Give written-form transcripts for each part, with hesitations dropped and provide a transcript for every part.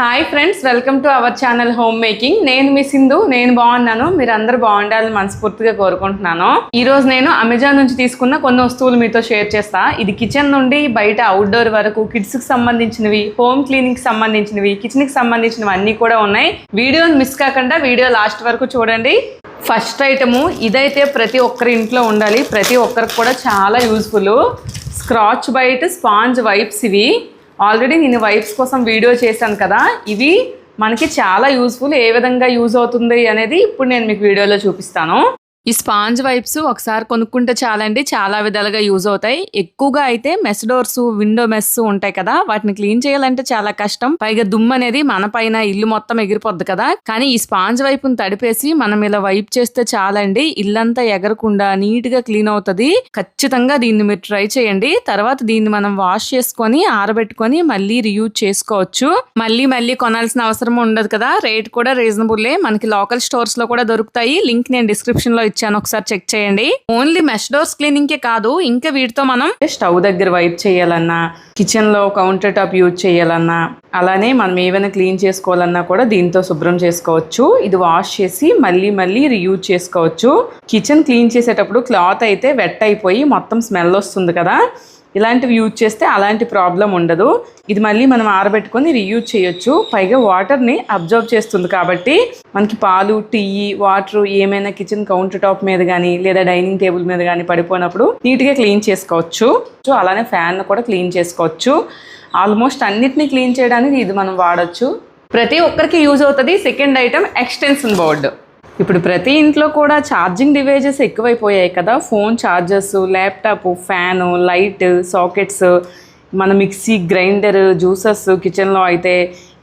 Hi friends, welcome to our channel home making. నేను మీ సింధు. నేను బాగున్నాను, మీరు అందరూ బాగుండాలని మనస్ఫూర్తిగా కోరుకుంటున్నాను. ఈ రోజు నేను అమెజాన్ నుంచి తీసుకున్న కొన్ని వస్తువులు మీతో షేర్ చేస్తా. ఇది కిచెన్ నుండి బయట అవుట్డోర్ వరకు కిడ్స్ కి సంబంధించినవి, హోమ్ క్లీనింగ్ కి సంబంధించినవి, కిచెన్ కి సంబంధించినవి అన్ని కూడా ఉన్నాయి. వీడియోని మిస్ కాకుండా వీడియో లాస్ట్ వరకు చూడండి. ఫస్ట్ ఐటము ఇదైతే ప్రతి ఒక్కరి ఇంట్లో ఉండాలి, ప్రతి ఒక్కరికి కూడా చాలా useful. Scratch bite sponge wipes. ఇవి ఆల్రెడీ నేను వైప్స్ కోసం వీడియో చేశాను కదా. ఇవి మనకి చాలా యూజ్ఫుల్. ఏ విధంగా యూజ్ అవుతుంది అనేది ఇప్పుడు నేను మీకు వీడియోలో చూపిస్తాను. ఈ స్పాంజ్ వైప్స్ ఒకసారి కొనుక్కుంటే చాలండి, చాలా విధాలుగా యూజ్ అవుతాయి. ఎక్కువగా అయితే మెస్ డోర్స్, విండో మెస్ ఉంటాయి కదా, వాటిని క్లీన్ చేయాలంటే చాలా కష్టం. పైగా దుమ్ము అనేది మన పైన ఇల్లు మొత్తం ఎగిరిపోద్ది కదా. కానీ ఈ స్పాంజ్ వైపుని తడిపేసి మనం ఇలా వైప్ చేస్తే చాలండి, ఇల్లంతా ఎగరకుండా నీట్ గా క్లీన్ అవుతుంది. ఖచ్చితంగా దీన్ని మీరు ట్రై చేయండి. తర్వాత దీన్ని మనం వాష్ చేసుకొని ఆరబెట్టుకొని మళ్ళీ రీయూజ్ చేసుకోవచ్చు. మళ్ళీ కొనాల్సిన అవసరం ఉండదు కదా. రేట్ కూడా రీజనబుల్లే. మనకి లోకల్ స్టోర్స్ లో కూడా దొరుకుతాయి. లింక్ నేను డిస్క్రిప్షన్ లో ఇచ్చాను, ఒకసారి చెక్ చేయండి. ఓన్లీ మెష్ డోర్స్ క్లీనింగ్ కే కాదు, ఇంకా వీటితో మనం స్టవ్ దగ్గర వైప్ చేయాలన్నా, కిచెన్ లో కౌంటర్ టాప్ యూజ్ చేయాలన్నా, అలానే మనం ఏమైనా క్లీన్ చేసుకోవాలన్నా కూడా దీంతో శుభ్రం చేసుకోవచ్చు. ఇది వాష్ చేసి మళ్ళీ రీయూజ్ చేసుకోవచ్చు. కిచెన్ క్లీన్ చేసేటప్పుడు క్లాత్ అయితే వెట్ అయిపోయి మొత్తం స్మెల్ వస్తుంది కదా, ఇలాంటివి యూజ్ చేస్తే అలాంటి ప్రాబ్లం ఉండదు. ఇది మళ్ళీ మనం ఆరబెట్టుకొని రీయూజ్ చేయొచ్చు. పైగా వాటర్ని అబ్జర్వ్ చేస్తుంది కాబట్టి మనకి పాలు, టీ, వాటర్ ఏమైనా కిచెన్ కౌంటర్ టాప్ మీద కానీ లేదా డైనింగ్ టేబుల్ మీద కానీ పడిపోయినప్పుడు నీట్గా క్లీన్ చేసుకోవచ్చు. అలానే ఫ్యాన్ కూడా క్లీన్ చేసుకోవచ్చు. ఆల్మోస్ట్ అన్నిటినీ క్లీన్ చేయడానికి ఇది మనం వాడచ్చు. ప్రతి ఒక్కరికి యూజ్ అవుతుంది. Second item extension board. ఇప్పుడు ప్రతి ఇంట్లో కూడా ఛార్జింగ్ డివైజెస్ ఎక్కువైపోయాయి కదా. Phone chargers, laptop, fan, light, sockets, మన మిక్సీ, గ్రైండర్, జ్యూసర్స్ కిచెన్లో అయితే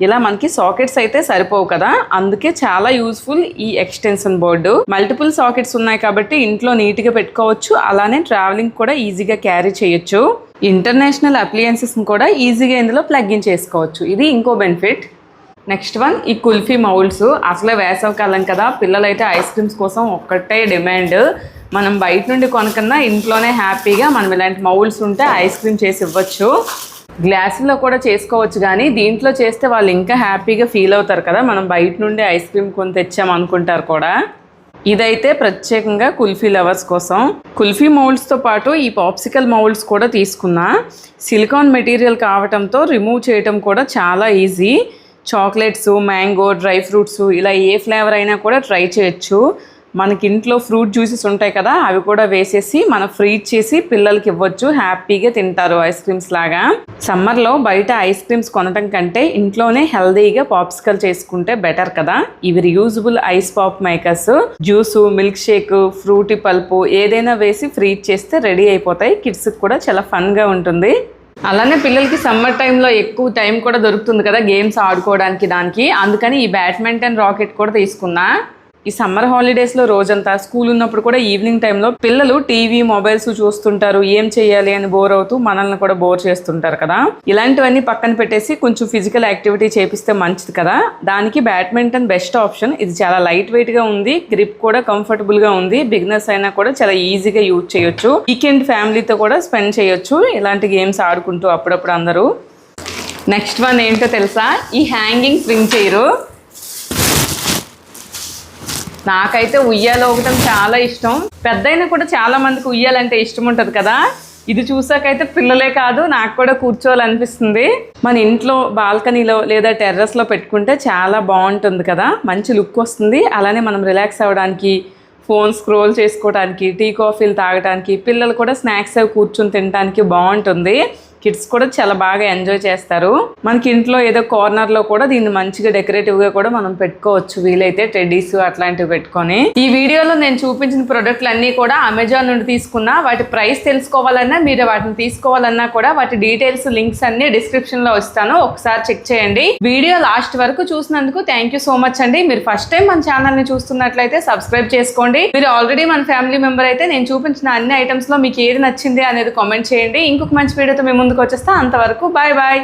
ఇలా మనకి సాకెట్స్ అయితే సరిపోవు కదా. అందుకే చాలా యూజ్ఫుల్ ఈ ఎక్స్టెన్షన్ బోర్డు. మల్టిపుల్ సాకెట్స్ ఉన్నాయి కాబట్టి ఇంట్లో నీట్గా పెట్టుకోవచ్చు. అలానే ట్రావెలింగ్ కూడా ఈజీగా క్యారీ చేయొచ్చు. ఇంటర్నేషనల్ అప్లయన్సెస్ని కూడా ఈజీగా ఇందులో ప్లగ్ ఇన్ చేసుకోవచ్చు. ఇది ఇంకో బెనిఫిట్. నెక్స్ట్ వన్ ఈ కుల్ఫీ మౌల్డ్స్. అసలే వేసవికాలం కదా, పిల్లలైతే ఐస్ క్రీమ్స్ కోసం ఒక్కటే డిమాండ్. మనం బయట నుండి కొనకన్నా ఇంట్లోనే హ్యాపీగా మనం ఇలాంటి మౌల్డ్స్ ఉంటే ఐస్ క్రీమ్ చేసి ఇవ్వచ్చు. గ్లాసుల్లో కూడా చేసుకోవచ్చు, కానీ దీంట్లో చేస్తే వాళ్ళు ఇంకా హ్యాపీగా ఫీల్ అవుతారు కదా. మనం బయట నుండి ఐస్ క్రీమ్ కొని తెచ్చాం అనుకుంటారు కూడా. ఇదైతే ప్రత్యేకంగా కుల్ఫీ లవర్స్ కోసం. కుల్ఫీ మౌల్డ్స్తో పాటు ఈ పాప్సికల్ మౌల్డ్స్ కూడా తీసుకున్నా. సిలికాన్ మెటీరియల్ కావటంతో రిమూవ్ చేయటం కూడా చాలా easy. Chocolates, mango, dry fruits ఇలా ఏ ఫ్లేవర్ అయినా కూడా ట్రై చేయొచ్చు. మనకి ఇంట్లో ఫ్రూట్ జ్యూసెస్ ఉంటాయి కదా, అవి కూడా వేసేసి మనం ఫ్రీజ్ చేసి పిల్లలకి ఇవ్వచ్చు. హ్యాపీగా తింటారు ఐస్ క్రీమ్స్ లాగా. సమ్మర్లో బయట ఐస్ క్రీమ్స్ కొనటం కంటే ఇంట్లోనే హెల్దీగా పాప్సికల్ చేసుకుంటే బెటర్ కదా. ఇవి reusable ice pop makers. Juice, milk shake, Frooti pulp ఏదైనా వేసి ఫ్రీజ్ చేస్తే రెడీ అయిపోతాయి. కిడ్స్కి కూడా చాలా ఫన్గా ఉంటుంది. అలానే పిల్లలకి సమ్మర్ టైంలో ఎక్కువ టైం కూడా దొరుకుతుంది కదా గేమ్స్ ఆడుకోవడానికి దానికి. అందుకని ఈ బ్యాడ్మింటన్ రాకెట్ కూడా తీసుకున్నా. ఈ సమ్మర్ హాలిడేస్లో రోజంతా స్కూల్ ఉన్నప్పుడు కూడా ఈవినింగ్ టైంలో పిల్లలు టీవీ, మొబైల్స్ చూస్తుంటారు. ఏం చేయాలి అని బోర్ అవుతూ మనల్ని కూడా బోర్ చేస్తుంటారు కదా. ఇలాంటివన్నీ పక్కన పెట్టేసి కొంచెం ఫిజికల్ యాక్టివిటీ చేపిస్తే మంచిది కదా. దానికి బ్యాడ్మింటన్ బెస్ట్ ఆప్షన్. ఇది చాలా లైట్ వెయిట్గా ఉంది, గ్రిప్ కూడా కంఫర్టబుల్గా ఉంది. బిగినర్స్ అయినా కూడా చాలా ఈజీగా యూజ్ చేయొచ్చు. వీకెండ్ ఫ్యామిలీతో కూడా స్పెండ్ చేయొచ్చు ఇలాంటి గేమ్స్ ఆడుకుంటూ అప్పుడప్పుడు అందరూ. నెక్స్ట్ వన్ ఏంటో తెలుసా, ఈ హ్యాంగింగ్ స్వింగ్ చైర్. నాకైతే ఉయ్యాల ఊగటం చాలా ఇష్టం. పెద్దయినా కూడా చాలా మందికి ఉయ్యాలంటే ఇష్టం ఉంటుంది కదా. ఇది చూసాకైతే పిల్లలే కాదు నాకు కూడా కూర్చోవాలనిపిస్తుంది. మన ఇంట్లో బాల్కనీలో లేదా టెర్రస్లో పెట్టుకుంటే చాలా బాగుంటుంది కదా, మంచి లుక్ వస్తుంది. అలానే మనం రిలాక్స్ అవ్వడానికి, ఫోన్ స్క్రోల్ చేసుకోవడానికి, టీ కాఫీలు తాగడానికి, పిల్లలు కూడా స్నాక్స్ అవి కూర్చొని తినడానికి బాగుంటుంది. కిడ్స్ కూడా చాలా బాగా ఎంజాయ్ చేస్తారు. మనకి ఇంట్లో ఏదో కార్నర్లో కూడా దీన్ని మంచిగా డెకరేటివ్గా కూడా మనం పెట్టుకోవచ్చు. వీలైతే టెడ్డీస్ అట్లాంటివి పెట్టుకొని. ఈ వీడియోలో నేను చూపించిన ప్రొడక్ట్లు అన్నీ కూడా అమెజాన్ నుండి తీసుకున్నా. వాటి ప్రైస్ తెలుసుకోవాలన్నా, మీరు వాటిని తీసుకోవాలన్నా కూడా వాటి డీటెయిల్స్, లింక్స్ అన్ని డిస్క్రిప్షన్లో ఇస్తాను, ఒకసారి చెక్ చేయండి. వీడియో లాస్ట్ వరకు చూసినందుకు థ్యాంక్ యూ సో మచ్ అండి. మీరు ఫస్ట్ టైం మన ఛానల్ని చూస్తున్నట్లయితే సబ్స్క్రైబ్ చేసుకోండి. మీరు ఆల్రెడీ మన ఫ్యామిలీ మెంబర్ అయితే నేను చూపించిన అన్ని ఐటమ్స్లో మీకు ఏది నచ్చింది అనేది కామెంట్ చేయండి. ఇంకొక మంచి వీడియోతో మేము ముందుకు వచ్చేస్తా. అంతవరకు బాయ్ బాయ్.